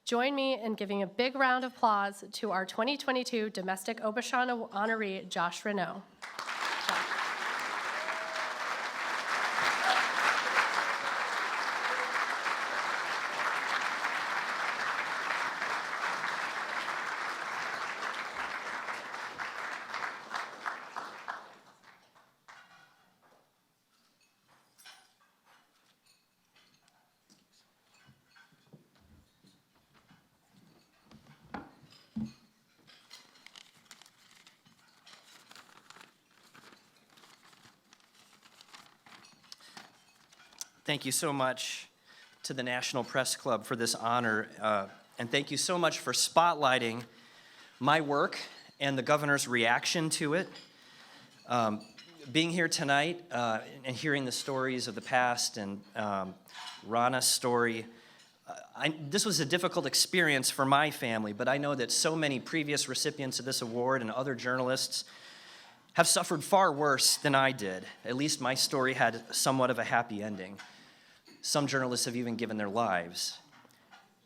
Join me in giving a big round of applause to our 2022 Domestic Aubuchon honoree, Josh Renaud. Thank you so much to the National Press Club for this honor, and thank you so much for spotlighting my work and the governor's reaction to it. Being here tonight and hearing the stories of the past and Rana's story, this was a difficult experience for my family, but I know that so many previous recipients of this award and other journalists have suffered far worse than I did. At least my story had somewhat of a happy ending. Some journalists have even given their lives.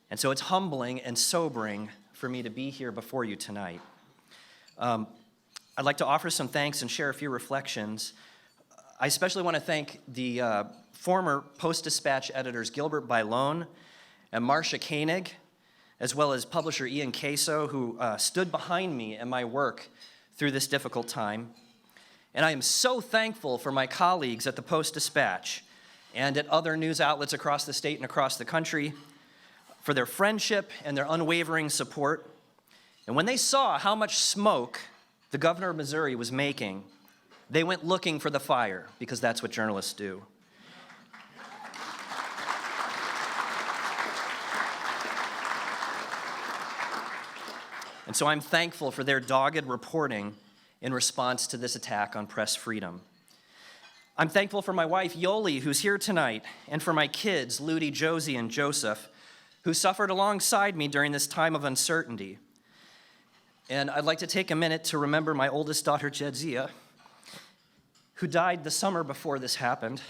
And so it's humbling and sobering for me to be here before you tonight. I'd like to offer some thanks and share a few reflections. I especially want to thank the former Post-Dispatch editors Gilbert Bailon and Marcia Koenig, as well as publisher Ian Caso, who stood behind me and my work through this difficult time. And I am so thankful for my colleagues at the Post-Dispatch and at other news outlets across the state and across the country for their friendship and their unwavering support. And when they saw how much smoke the governor of Missouri was making, they went looking for the fire, because that's what journalists do. And so I'm thankful for their dogged reporting in response to this attack on press freedom. I'm thankful for my wife, Yoli, who's here tonight, and for my kids, Ludi, Josie, and Joseph, who suffered alongside me during this time of uncertainty. And I'd like to take a minute to remember my oldest daughter, Jedzia, who died the summer before this happened.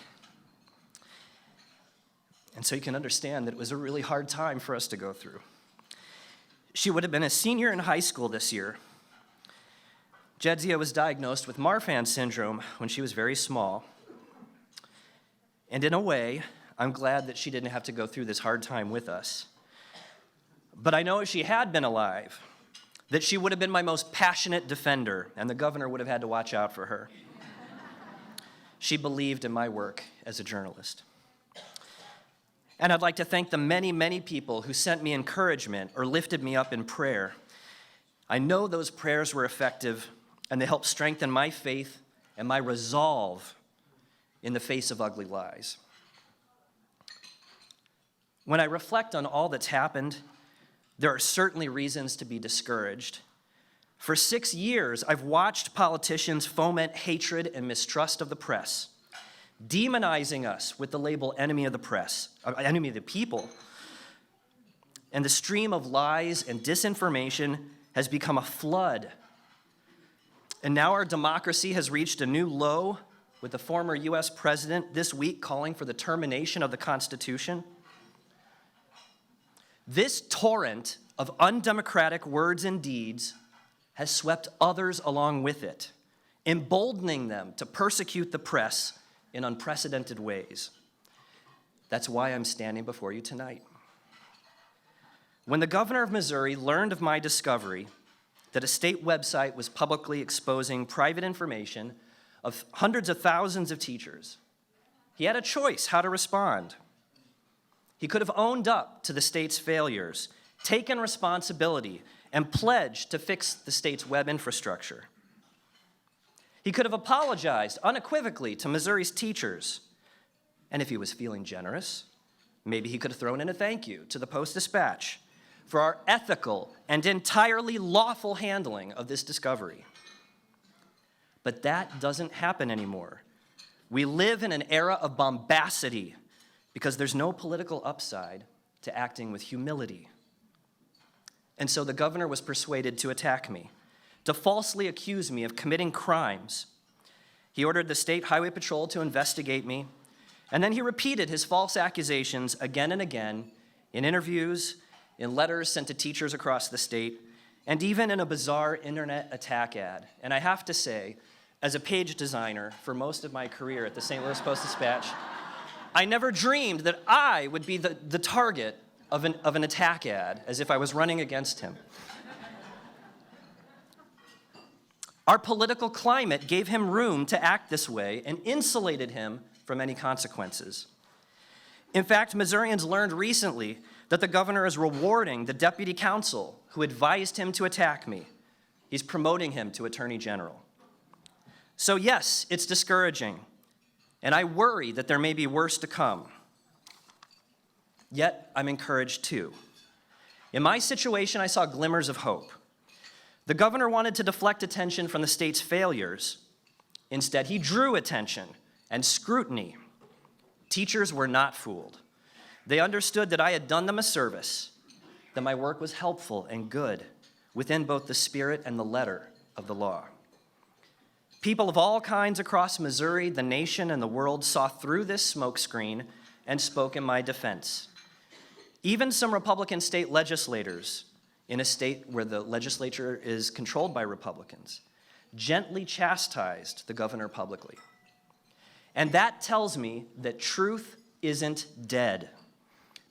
And so you can understand that it was a really hard time for us to go through. She would have been a senior in high school this year. Jedzia was diagnosed with Marfan syndrome when she was very small. And in a way, I'm glad that she didn't have to go through this hard time with us. But I know if she had been alive, that she would have been my most passionate defender, and the governor would have had to watch out for her. She believed in my work as a journalist. And I'd like to thank the many, many people who sent me encouragement or lifted me up in prayer. I know those prayers were effective, and they helped strengthen my faith and my resolve in the face of ugly lies. When I reflect on all that's happened, there are certainly reasons to be discouraged. For 6 years, I've watched politicians foment hatred and mistrust of the press, demonizing us with the label enemy of the press, enemy of the people. And the stream of lies and disinformation has become a flood. And now our democracy has reached a new low, with the former US president this week calling for the termination of the Constitution. This torrent of undemocratic words and deeds has swept others along with it, emboldening them to persecute the press in unprecedented ways. That's why I'm standing before you tonight. When the governor of Missouri learned of my discovery that a state website was publicly exposing private information of hundreds of thousands of teachers, he had a choice how to respond. He could have owned up to the state's failures, taken responsibility, and pledged to fix the state's web infrastructure. He could have apologized unequivocally to Missouri's teachers. And if he was feeling generous, maybe he could have thrown in a thank you to the Post-Dispatch for our ethical and entirely lawful handling of this discovery. But that doesn't happen anymore. We live in an era of bombacity because there's no political upside to acting with humility. And so the governor was persuaded to attack me, to falsely accuse me of committing crimes. He ordered the State Highway Patrol to investigate me, and then he repeated his false accusations again and again in interviews, in letters sent to teachers across the state, and even in a bizarre internet attack ad. And I have to say, as a page designer for most of my career at the St. Louis Post-Dispatch, I never dreamed that I would be the target of an attack ad, as if I was running against him. Our political climate gave him room to act this way and insulated him from any consequences. In fact, Missourians learned recently that the governor is rewarding the deputy counsel who advised him to attack me. He's promoting him to attorney general. So yes, it's discouraging, and I worry that there may be worse to come. Yet, I'm encouraged too. In my situation, I saw glimmers of hope. The governor wanted to deflect attention from the state's failures. Instead, he drew attention and scrutiny. Teachers were not fooled. They understood that I had done them a service, that my work was helpful and good within both the spirit and the letter of the law. People of all kinds across Missouri, the nation, and the world saw through this smokescreen and spoke in my defense. Even some Republican state legislators in a state where the legislature is controlled by Republicans gently chastised the governor publicly. And that tells me that truth isn't dead.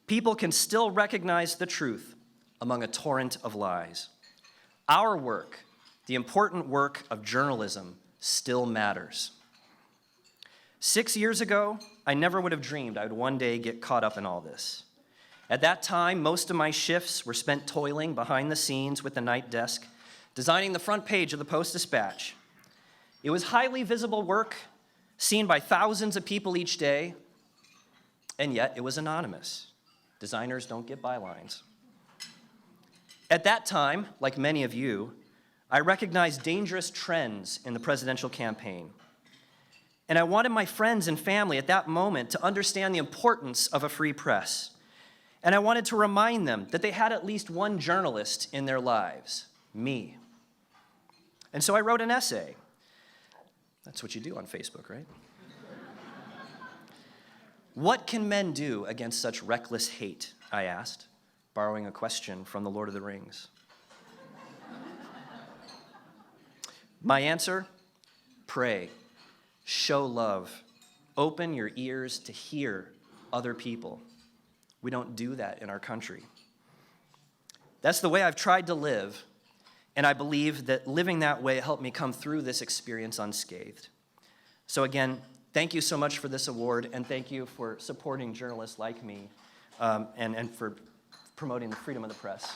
People can still recognize the truth among a torrent of lies. Our work, the important work of journalism, still matters. 6 years ago, I never would have dreamed I would one day get caught up in all this. At that time, most of my shifts were spent toiling behind the scenes with the night desk, designing the front page of the Post-Dispatch. It was highly visible work, seen by thousands of people each day, and yet it was anonymous. Designers don't get bylines. At that time, like many of you, I recognized dangerous trends in the presidential campaign. And I wanted my friends and family at that moment to understand the importance of a free press. And I wanted to remind them that they had at least one journalist in their lives, me. And so I wrote an essay. That's what you do on Facebook, right? What can men do against such reckless hate? I asked, borrowing a question from the Lord of the Rings. My answer? Pray, show love, open your ears to hear other people. We don't do that in our country. That's the way I've tried to live, and I believe that living that way helped me come through this experience unscathed. So again, thank you so much for this award, and thank you for supporting journalists like me and for promoting the freedom of the press.